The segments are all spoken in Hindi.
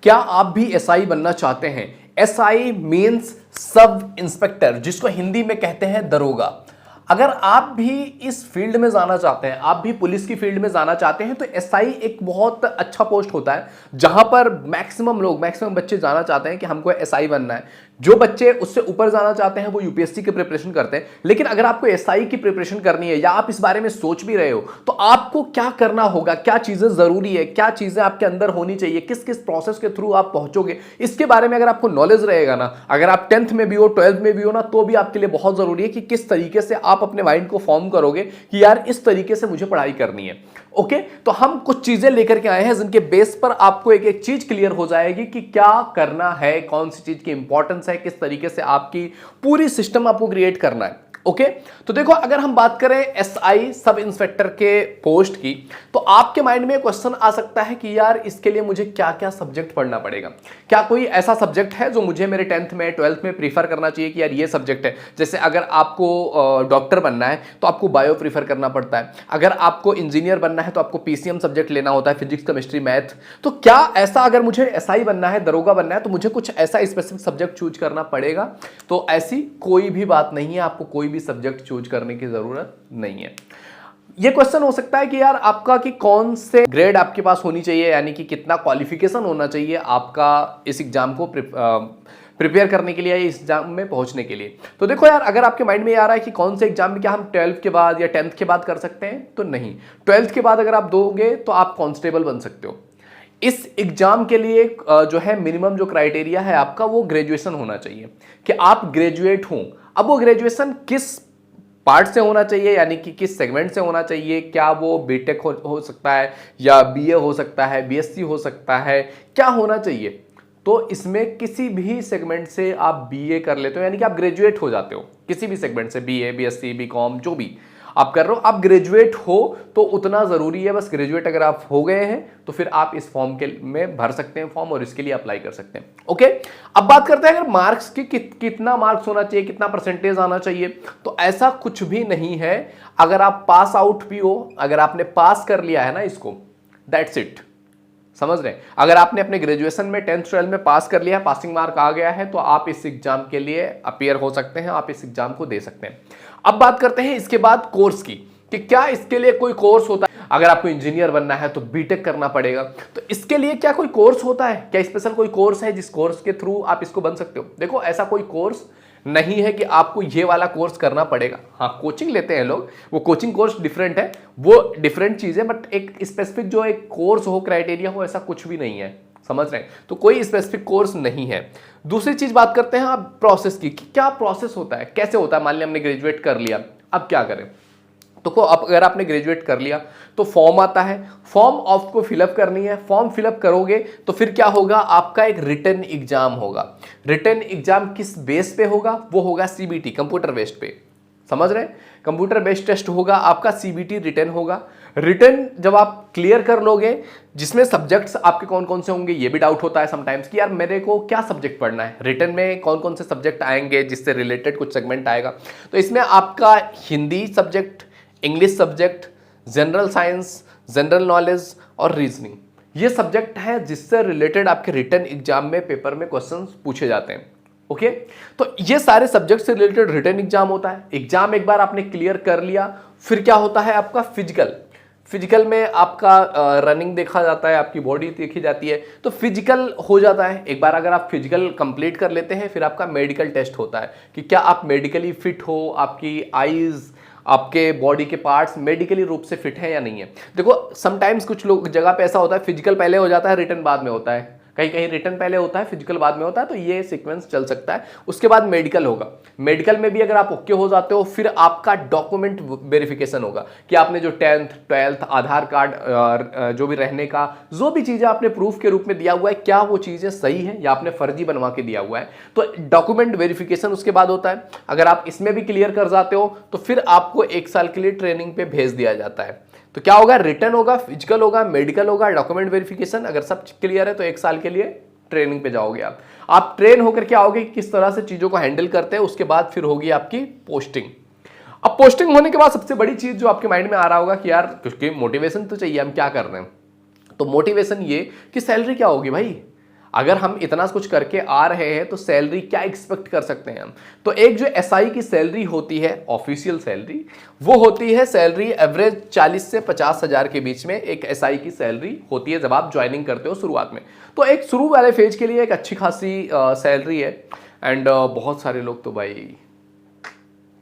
क्या आप भी एसआई बनना चाहते हैं? एसआई मीन्स सब इंस्पेक्टर, जिसको हिंदी में कहते हैं दरोगा। अगर आप भी इस फील्ड में जाना चाहते हैं, आप भी पुलिस की फील्ड में जाना चाहते हैं, तो एसआई एक बहुत अच्छा पोस्ट होता है जहां पर मैक्सिमम बच्चे जाना चाहते हैं कि हमको एसआई बनना है। जो बच्चे उससे ऊपर जाना चाहते हैं वो यूपीएससी की प्रिपरेशन करते हैं। लेकिन अगर आपको एसआई की प्रिपरेशन करनी है या आप इस बारे में सोच भी रहे हो, तो आपको क्या करना होगा, क्या चीजें जरूरी है, क्या चीजें आपके अंदर होनी चाहिए, किस किस प्रोसेस के थ्रू आप पहुंचोगे, इसके बारे में अगर आपको नॉलेज रहेगा ना, अगर आप 10th में भी हो 12th में भी हो ना, तो भी आपके लिए बहुत जरूरी है कि किस तरीके से आप अपने माइंड को फॉर्म करोगे कि यार इस तरीके से मुझे पढ़ाई करनी है। ओके, तो हम कुछ चीजें लेकर के आए हैं जिनके बेस पर आपको एक एक चीज क्लियर हो जाएगी कि क्या करना है, कौन सी चीज की इंपॉर्टेंस है, किस तरीके से आपकी पूरी सिस्टम आपको क्रिएट करना है। ओके, तो देखो, अगर हम बात करें एसआई सब इंस्पेक्टर के पोस्ट की, तो आपके माइंड में क्वेश्चन आ सकता है कि यार इसके लिए मुझे क्या क्या सब्जेक्ट पढ़ना पड़ेगा। क्या कोई ऐसा सब्जेक्ट है जो मुझे मेरे 10th में 12th में प्रीफर करना चाहिए कि यार ये सब्जेक्ट है? जैसे अगर आपको डॉक्टर बनना है तो आपको बायो प्रीफर करना पड़ता है, अगर आपको इंजीनियर बनना है तो आपको पीसीएम सब्जेक्ट लेना होता है, फिजिक्स केमिस्ट्री मैथ। तो क्या ऐसा अगर मुझे एसआई बनना है, दरोगा बनना है, तो मुझे कुछ ऐसा स्पेसिफिक सब्जेक्ट चूज करना पड़ेगा? तो ऐसी कोई भी बात नहीं है, आपको कोई भी सब्जेक्ट चूज करने की जरूरत नहीं है। ये क्वेश्चन हो सकता है कि यार आपका कि कौन से ग्रेड आपके पास होनी चाहिए, यानी कि कितना क्वालिफिकेशन होना चाहिए आपका इस एग्जाम को प्रिपेयर करने के लिए, इस एग्जाम में पहुंचने के लिए। तो देखो यार, अगर आपके माइंड में आ रहा है कि कौन से एग्जाम में क्या हम 12th के बाद या 10th के बाद कर सकते हैं, तो नहीं। 12th के बाद अगर आप दोगे तो आप कांस्टेबल बन सकते हो। इस एग्जाम के लिए जो है मिनिमम जो क्राइटेरिया है आपका, वो ग्रेजुएशन होना चाहिए कि आप ग्रेजुएट हो। अब वो ग्रेजुएशन किस पार्ट से होना चाहिए, यानी कि किस सेगमेंट से होना चाहिए, क्या वो बीटेक हो सकता है या बीए हो सकता है, बीएससी हो सकता है, क्या होना चाहिए? तो इसमें किसी भी सेगमेंट से आप बीए कर लेते हो, यानी कि आप ग्रेजुएट हो जाते हो किसी भी सेगमेंट से, बीए, बीएससी, बीकॉम, जो भी आप कर रहे हो, आप ग्रेजुएट हो, तो उतना जरूरी है। बस ग्रेजुएट अगर आप हो गए हैं तो फिर आप इस फॉर्म के में भर सकते हैं फॉर्म और इसके लिए अप्लाई कर सकते हैं। ओके, अब बात करते हैं अगर मार्क्स की, कितना मार्क्स होना चाहिए, कितना परसेंटेज आना चाहिए। तो ऐसा कुछ भी नहीं है। अगर आप पास आउट भी हो, अगर आपने पास कर लिया है ना इसको, दैट्स इट। समझ रहे हैं? अगर आपने अपने ग्रेजुएशन में 10th 12th में पास कर लिया है, पासिंग मार्क आ गया है, तो आप इस एग्जाम के लिए अपीयर हो सकते हैं, आप इस एग्जाम को दे सकते हैं। अब बात करते हैं इसके बाद कोर्स की, कि क्या इसके लिए कोई कोर्स होता है? अगर आपको इंजीनियर बनना है तो बीटेक करना पड़ेगा, तो इसके लिए क्या कोई कोर्स होता है? क्या स्पेशल कोई कोर्स है जिस कोर्स के थ्रू आप इसको बन सकते हो? देखो, ऐसा कोई कोर्स नहीं है कि आपको ये वाला कोर्स करना पड़ेगा। हाँ, कोचिंग लेते हैं लोग, वो कोचिंग कोर्स डिफरेंट है, वो डिफरेंट चीज है, बट एक स्पेसिफिक जो एक कोर्स हो, क्राइटेरिया हो, ऐसा कुछ भी नहीं है। समझ रहे हैं? तो कोई स्पेसिफिक कोर्स नहीं है। दूसरी चीज बात करते हैं आप प्रोसेस की, कि क्या प्रोसेस होता है, कैसे होता है। मान लिया हमने ग्रेजुएट कर लिया, अब क्या करें? तो अब अगर आपने ग्रेजुएट कर लिया तो फॉर्म आता है, फॉर्म आपको फिलअप करनी है। फॉर्म फिलअप करोगे तो फिर क्या होगा, आपका एक रिटन एग्जाम होगा। रिटन एग्जाम किस बेस पे होगा? वो होगा सीबीटी, कंप्यूटर बेस्ड पे। समझ रहे हैं? कंप्यूटर बेस्ड टेस्ट होगा आपका, सीबीटी रिटन होगा। रिटन जब आप क्लियर कर लोगे, जिसमें सब्जेक्ट्स आपके कौन कौन से होंगे, ये भी डाउट होता है समटाइम्स कि यार मेरे को क्या सब्जेक्ट पढ़ना है, रिटन में कौन कौन से सब्जेक्ट आएंगे जिससे रिलेटेड कुछ सेगमेंट आएगा। तो इसमें आपका Hindi subject, English subject, general science, general knowledge और रीजनिंग, ये सब्जेक्ट है जिससे रिलेटेड आपके रिटन एग्जाम में पेपर में क्वेश्चंस पूछे जाते हैं। ओके, तो ये सारे सब्जेक्ट से रिलेटेड रिटन एग्जाम होता है। एग्जाम एक बार आपने क्लियर कर लिया, फिर क्या होता है आपका फिजिकल। फिजिकल में आपका रनिंग देखा जाता है, आपकी बॉडी देखी जाती है, तो फिजिकल हो जाता है। एक बार अगर आप फिजिकल कंप्लीट कर लेते हैं, फिर आपका मेडिकल टेस्ट होता है कि क्या आप मेडिकली फिट हो, आपकी आईज, आपके बॉडी के पार्ट्स मेडिकली रूप से फिट है या नहीं है। देखो, समटाइम्स कुछ लोग जगह पे ऐसा होता है, फिजिकल पहले हो जाता है, रिटन बाद में होता है, कहीं कहीं रिटन पहले होता है, फिजिकल बाद में होता है, तो ये सीक्वेंस चल सकता है। उसके बाद मेडिकल होगा। मेडिकल में भी अगर आप ओके हो जाते हो, फिर आपका डॉक्यूमेंट वेरिफिकेशन होगा कि आपने जो 10th 12th आधार कार्ड, जो भी रहने का जो भी चीजें आपने प्रूफ के रूप में दिया हुआ है, क्या वो चीजें सही है या आपने फर्जी बनवा के दिया हुआ है, तो डॉक्यूमेंट वेरिफिकेशन उसके बाद होता है। अगर आप इसमें भी क्लियर कर जाते हो तो फिर आपको 1 साल के लिए ट्रेनिंग पे भेज दिया जाता है। तो क्या होगा, रिटन होगा, फिजिकल होगा, मेडिकल होगा, डॉक्यूमेंट वेरिफिकेशन। अगर सब क्लियर है तो 1 साल के लिए ट्रेनिंग पे जाओगे। आप ट्रेन होकर क्या होगे, किस तरह से चीजों को हैंडल करते हैं, उसके बाद फिर होगी आपकी पोस्टिंग। अब पोस्टिंग होने के बाद सबसे बड़ी चीज जो आपके माइंड में आ रहा होगा कि यार क्योंकि मोटिवेशन तो चाहिए, हम क्या कर रहे हैं। तो मोटिवेशन ये कि सैलरी क्या होगी भाई। अगर हम इतना कुछ करके आ रहे हैं तो सैलरी क्या एक्सपेक्ट कर सकते हैं हम। तो एक जो एसआई की सैलरी होती है ऑफिशियल सैलरी, वो होती है सैलरी एवरेज 40 से 50 हजार के बीच में एक एसआई की सैलरी होती है जब आप ज्वाइनिंग करते हो शुरुआत में। तो एक शुरू वाले फेज के लिए एक अच्छी खासी सैलरी है। एंड बहुत सारे लोग तो भाई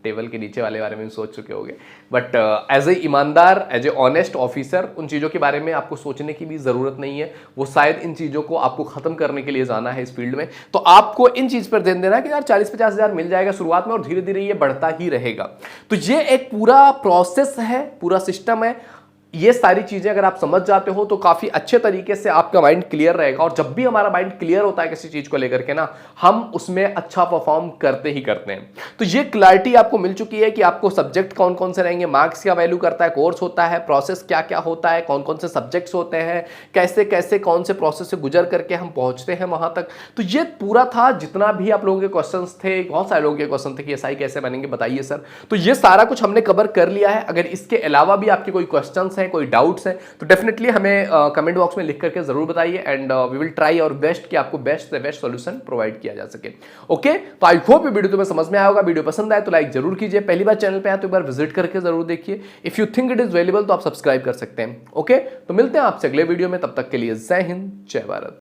टेबल के नीचे वाले बारे में सोच चुके होंगे, बट एज ए ईमानदार, एज ए ऑनेस्ट ऑफिसर उन चीज़ों के बारे में आपको सोचने की भी ज़रूरत नहीं है। वो शायद इन चीज़ों को आपको ख़त्म करने के लिए जाना है इस फील्ड में, तो आपको इन चीज़ पर ध्यान देना है कि यार 40-50 हज़ार मिल जाएगा शुरुआत में और धीरे धीरे ये बढ़ता ही रहेगा। तो ये एक पूरा प्रोसेस है, पूरा सिस्टम है। ये सारी चीजें अगर आप समझ जाते हो तो काफी अच्छे तरीके से आपका माइंड क्लियर रहेगा। और जब भी हमारा माइंड क्लियर होता है किसी चीज को लेकर के ना, हम उसमें अच्छा परफॉर्म करते ही करते हैं। तो ये क्लैरिटी आपको मिल चुकी है कि आपको सब्जेक्ट कौन कौन से रहेंगे, मार्क्स क्या वैल्यू करता है, कोर्स होता है, प्रोसेस क्या क्या होता है, कौन कौन से सब्जेक्ट्स होते हैं, कैसे कैसे कौन से प्रोसेस से गुजर करके हम पहुंचते हैं वहां तक। तो ये पूरा था। जितना भी आप लोगों के क्वेश्चन थे, बहुत सारे लोगों के क्वेश्चन थे कि एसआई कैसे बनेंगे बताइए सर, तो ये सारा कुछ हमने कवर कर लिया है। अगर इसके अलावा भी आपके कोई क्वेश्चन है, कोई डाउट्स हैं, तो डेफिनेटली हमें कमेंट बॉक्स में लिख करके जरूर बताइए and we will try our best कि आपको बेस्ट से बेस्ट सॉल्यूशन प्रोवाइड किया जा सके। ओके, तो आई होप ये वीडियो तुम्हें समझ में आया होगा। वीडियो पसंद आए तो लाइक जरूर कीजिए, पहली बार चैनल पे आए तो एक बार विजिट करके जरूर देखिए। If you think it is valuable तो आप सब्सक्राइब कर सकते हैं। ओके, तो मिलते हैं आपसे अगले वीडियो में, तब तक के लिए जय हिंद, जय भारत।